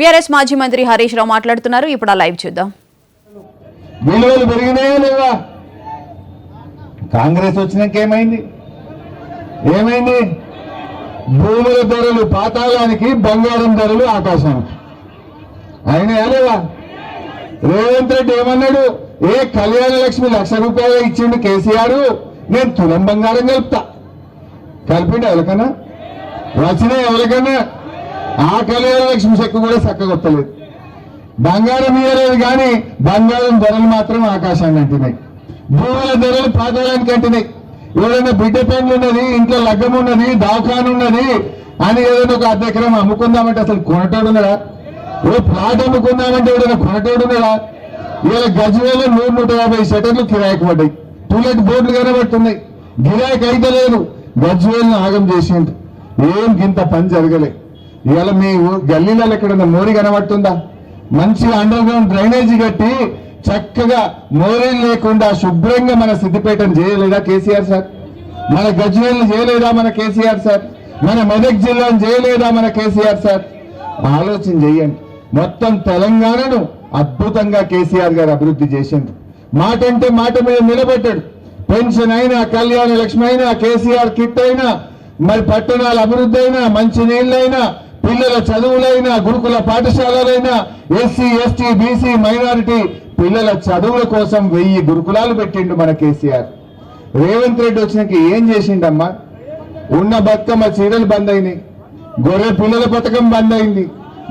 TRS మాజీ మంత్రి హరీష్ రావు మాట్లాడుతున్నారు. ఇప్పుడు ఆ లైవ్ చూద్దాం. విలువలు పెరిగినాయా లేవా? కాంగ్రెస్ వచ్చినాక ఏమైంది? భూముల ధరలు పాతాళానికి, బంగారం ధరలు ఆకాశానికి అయినాయా లేవా? రేవంత్ రెడ్డి ఏమన్నాడు? కళ్యాణ లక్ష్మి ₹1,00,000 ఇచ్చిండు కేసీఆర్, నేను తులం బంగారం కలుపుతా. కలిపిండు ఎవరికన్నా? వచ్చినా ఎవరికన్నా? ఆ కళ్యాణ లక్ష్మి చెక్కు కూడా చక్కగొత్తలేదు. బంగారం ఇయ్యలేదు కానీ బంగారం ధరలు మాత్రం ఆకాశాన్ని అంటున్నాయి. భూముల ధరలు పాతాళానికి అంటున్నాయి. ఏదైనా బిడ్డ పెండ్లు ఉన్నది, ఇంట్లో లగ్గం ఉన్నది, దవాఖాన ఉన్నది అని ఏదైనా ఒక అర్ధ ఎకరం అమ్ముకుందామంటే అసలు కొనటోడున్నాడా? ప్లాట్ అమ్ముకుందామంటే ఏదైనా కొనటోడున్నాడా? ఇలా గజ్వేల్లో 100-150 షటర్లు కిరాయికి పడ్డాయి. టూలెట్ బోర్డులు కనబడుతున్నాయి. గిరాయికి అయితే లేదు. గజ్వేల్ని ఆగం చేసిండు. ఏం గింత పని జరగలే. ఇవాళ మీ గల్లీలలో ఎక్కడన్నా మోరీ కనబడుతుందా? మంచిగా అండర్ గ్రౌండ్ డ్రైనేజీ కట్టి చక్కగా మోరీలు లేకుండా శుభ్రంగా మన సిద్దిపేటను చేయలేదా కేసీఆర్ సార్? మన గజ్వేల్ని చేయలేదా మన కేసీఆర్ సార్? మన మెదక్ జిల్లాను చేయలేదా మన కేసీఆర్ సార్? ఆలోచన చేయండి. మొత్తం తెలంగాణను అద్భుతంగా కేసీఆర్ గారు అభివృద్ధి చేసిండ్రు. మాట అంటే మాట మీద నిలబెట్టాడు. పెన్షన్ అయినా, కళ్యాణ లక్ష్మి అయినా, కేసీఆర్ కిట్ అయినా, మరి పట్టణాల అభివృద్ధి అయినా, మంచి నీళ్ళైనా, పిల్లల చదువులైనా, గురుకుల పాఠశాలలైనా, ఎస్సీ, ఎస్టీ, బీసీ, మైనారిటీ పిల్లల చదువుల కోసం 1000 గురుకులాలు పెట్టిండు మన కేసీఆర్. రేవంత్ రెడ్డి వచ్చినాక ఏం చేసిండమ్మా? ఉన్న బతుకమ్మ చీరలు బంద్ అయినాయి, గొర్రె పిల్లల పథకం బంద్ అయింది,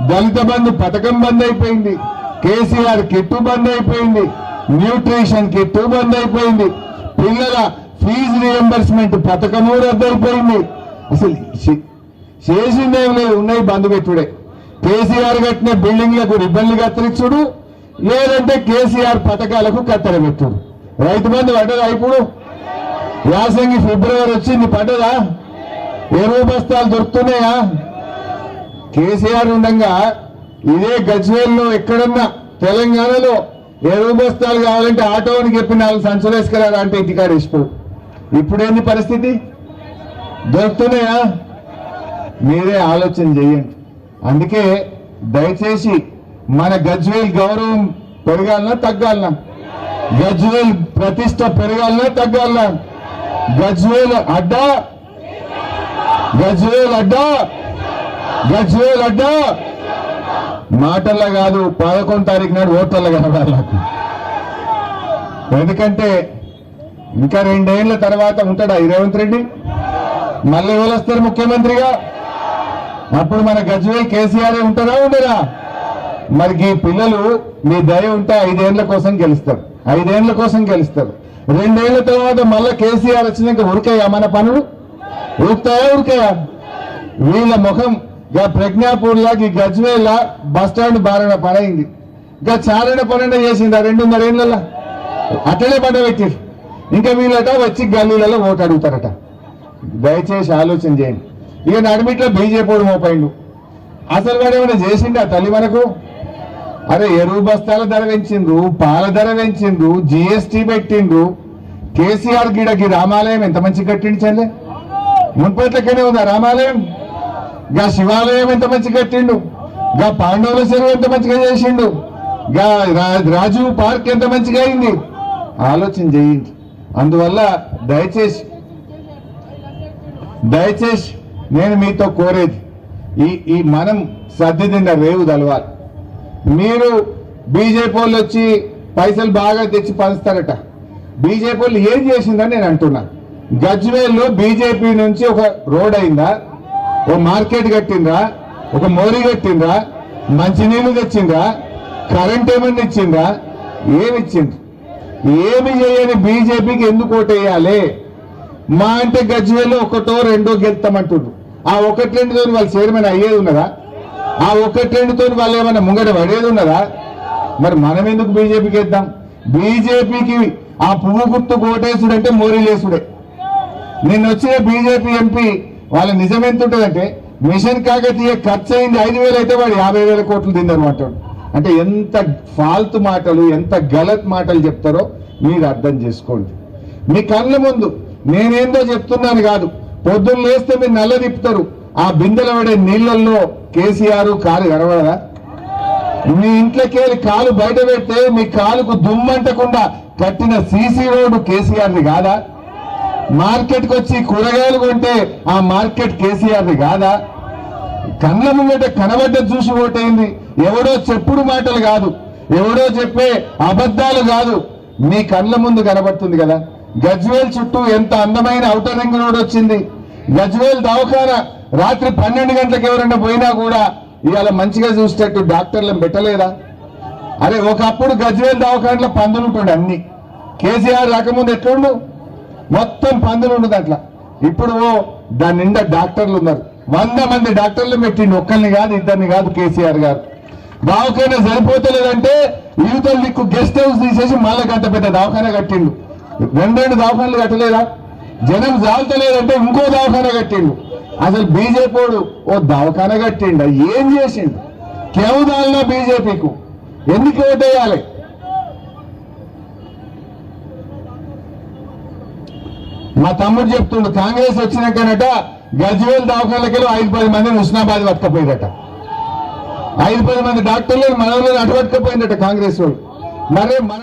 దళిత బంధు పథకం బంద్ అయిపోయింది, కేసీఆర్ కిట్టు బంద్ అయిపోయింది, న్యూట్రిషన్ కిట్టు బంద్ అయిపోయింది, పిల్లల ఫీజు రియంబర్స్మెంట్ పథకము రద్దయిపోయింది. అసలు చేసిందేం లేదు, ఉన్నాయి బంద్ పెట్టుడే. కేసీఆర్ కట్టిన బిల్డింగ్లకు రిబ్బన్లు కత్తిరించుడు, లేదంటే కేసీఆర్ పథకాలకు కత్తెర పెట్టుడు. రైతు బంధు పడ్డదా? ఇప్పుడు యాసంగి ఫిబ్రవరి వచ్చింది, పడ్డదా? ఎరువు బస్తాలు దొరుకుతున్నాయా? కేసీఆర్ ఉండగా ఇదే గజ్వేల్లో ఎక్కడన్నా తెలంగాణలో ఎరువు బస్తాలు కావాలంటే ఆటోని చెప్పి 4 సంచులు వేసుకురారా అంటే ఇంటికాడ వేసిపో. ఇప్పుడేంది పరిస్థితి? దొరుకుతున్నాయా? మీరే ఆలోచన చేయండి. అందుకే దయచేసి మన గజ్వేల్ గౌరవం పెరగాలనా తగ్గాలనా? గజ్వేల్ ప్రతిష్ట పెరగాలనా తగ్గాలనా? గజ్వేల్ అడ్డా, గజ్వేల్ అడ్డా, గజ్వేల్ అడ్డా. మాటల్లో కాదు, 11 తారీఖు నాడు ఓటర్లు కనబడాలి నాకు. ఎందుకంటే ఇంకా 2 ఏళ్ల తర్వాత ఉంటాడా ఈ రేవంత్ రెడ్డి? మళ్ళీ ఎవరు వస్తారు ముఖ్యమంత్రిగా? అప్పుడు మన గజ్వేల్ కేసీఆర్ ఉంటారా ఉండరా? మరి ఈ పిల్లలు మీ దయ ఉంటే 5 ఏళ్ల కోసం గెలుస్తారు, 5 ఏళ్ల కోసం గెలుస్తారు. 2 ఏళ్ల తర్వాత మళ్ళీ కేసీఆర్ వచ్చినాక ఉరికాయా మన పనులు? ఉరుకుతాయా? వీళ్ళ ముఖం ప్రజ్ఞాపూర్ లా, ఈ గజ్వేల్ బస్టాండ్ బారణ పడైంది. ఇంకా చారణ పన్నెండు చేసింది 2.5 ఏళ్ళ అట్లనే పడబెట్టారు. ఇంకా వీళ్ళట వచ్చి గల్లీలలో ఓటు అడుగుతారట. దయచేసి ఆలోచన చేయండి. ఇక నడిమిట్లో బీజేపీ మోపైండు. అసలు వాడు ఏమైనా చేసిండు ఆ తల్లి మనకు? అరే ఎరువు బస్తాల ధర పెంచిండ్రు, పాల ధర పెంచిండ్రు, జిఎస్టీ పెట్టిండ్రు. కేసీఆర్ గిడకి రామాలయం ఎంత మంచి కట్టిండు చెల్లె. మున్పట్లకనే ఉందా రామాలయం? గా శివాలయం ఎంత మంచి కట్టిండు, గా పాండవుల చెరువు ఎంత మంచిగా చేసిండు, గా రాజీవ్ పార్క్ ఎంత మంచిగా అయింది. ఆలోచన చేయండి. అందువల్ల దయచేసి నేను మీతో కోరేది, ఈ మనం సర్దిదిన్న రేవు తలవాలి. మీరు బీజేపీ వాళ్ళు వచ్చి పైసలు బాగా తెచ్చి పంచుతారట. బీజేపీ వాళ్ళు ఏం చేసిందని నేను అంటున్నా. గజ్వేల్లో బీజేపీ నుంచి ఒక రోడ్ అయిందా? ఓ మార్కెట్ కట్టిండ్రా? ఒక మోరీ కట్టిండ్రా? మంచినీళ్ళు తెచ్చిండ్రా? కరెంట్ ఏమన్నా ఇచ్చిండ్రా? ఏమిచ్చిండ్రు? ఏమి చేయని బీజేపీకి ఎందుకు ఓటేయాలి? మా అంటే గజ్వేల్లో 1, 2 గెలుస్తామంటుండ్రు. ఆ 1, 2తో వాళ్ళు చైర్మన్ అయ్యేది ఉన్నదా? ఆ 1, 2తో వాళ్ళు ఏమన్నా ముంగట పడేది ఉన్నదా? మరి మనం ఎందుకు బీజేపీకి వేద్దాం? బీజేపీకి ఆ పువ్వు గుర్తు ఓటేసుడంటే మోరీలేసుడే. నిన్న వచ్చిన బీజేపీ ఎంపీ వాళ్ళ నిజం ఎంత ఉంటుందంటే, మిషన్ కాకతీయ ఖర్చు అయింది 5,000 అయితే వాడు 50,000 కోట్లు తిన్నారు అంటాడు. అంటే ఎంత ఫాల్తు మాటలు, ఎంత గలత్ మాటలు చెప్తారో మీరు అర్థం చేసుకోండి. మీ కళ్ళ ముందు నేనేందో చెప్తున్నాను కాదు, పొద్దున్న లేస్తే మీరు నల్ల తిప్పుతారు, ఆ బిందెల పడే నీళ్లలో కేసీఆర్ కారు కనబడదా? మీ ఇంట్లోకి వెళ్ళి కాలు బయట పెడితే మీ కాలుకు దుమ్మంటకుండా కట్టిన సీసీ రోడ్డు కేసీఆర్ది కాదా? మార్కెట్కి వచ్చి కూరగాయలు కొంటే ఆ మార్కెట్ కేసీఆర్ది కాదా? కళ్ళ ముంగట కనబడ్డ చూసి ఓటైంది. ఎవడో చెప్పుడు మాటలు కాదు, ఎవడో చెప్పే అబద్ధాలు కాదు, మీ కళ్ళ ముందు కనబడుతుంది కదా. గజ్వేల్ చుట్టూ ఎంత అందమైన ఔటర్ రింగ్ రోడ్ వచ్చింది. గజ్వేల్ దవాఖాన రాత్రి 12 గంటలకు ఎవరైనా పోయినా కూడా ఇవాళ మంచిగా చూసేటట్టు డాక్టర్లను పెట్టలేదా? అరే ఒకప్పుడు గజ్వేల్ దవాఖానలో పందులు ఉంటుండే అన్ని. కేసీఆర్ రాకముందు ఎట్లుండు? మొత్తం పందులు ఉండదు అట్లా. ఇప్పుడు దాని నిండా డాక్టర్లు ఉన్నారు. 100 మంది డాక్టర్లు పెట్టిండు, ఒక్కరిని కాదు ఇద్దరిని కాదు కేసీఆర్ గారు. దవాఖాన సరిపోతలేదంటే యువతల దిక్కు గెస్ట్ హౌస్ తీసేసి మళ్ళీ గంట పెద్ద దవాఖాన కట్టిండు. 2 దవాఖానలు కట్టలేదా? జనం జాలతలేదంటే ఇంకో దవాఖాన కట్టిండు. అసలు బీజేపీడు ఓ దవాఖాన కట్టిండు, ఏం చేసిండు? కేవదాలన బీజేపీకు ఎందుకు ఓటేయాలి? మా తమ్ముడు చెప్తుండు, కాంగ్రెస్ వచ్చినాకనట గజ్వేల్ దవాఖానలకి 5-10 మందిని హుస్నాబాద్ పట్టుకపోయిందట. 5-10 మంది డాక్టర్లు మనలో అటు పట్టుకపోయిందట కాంగ్రెస్ వాళ్ళు. మరి మన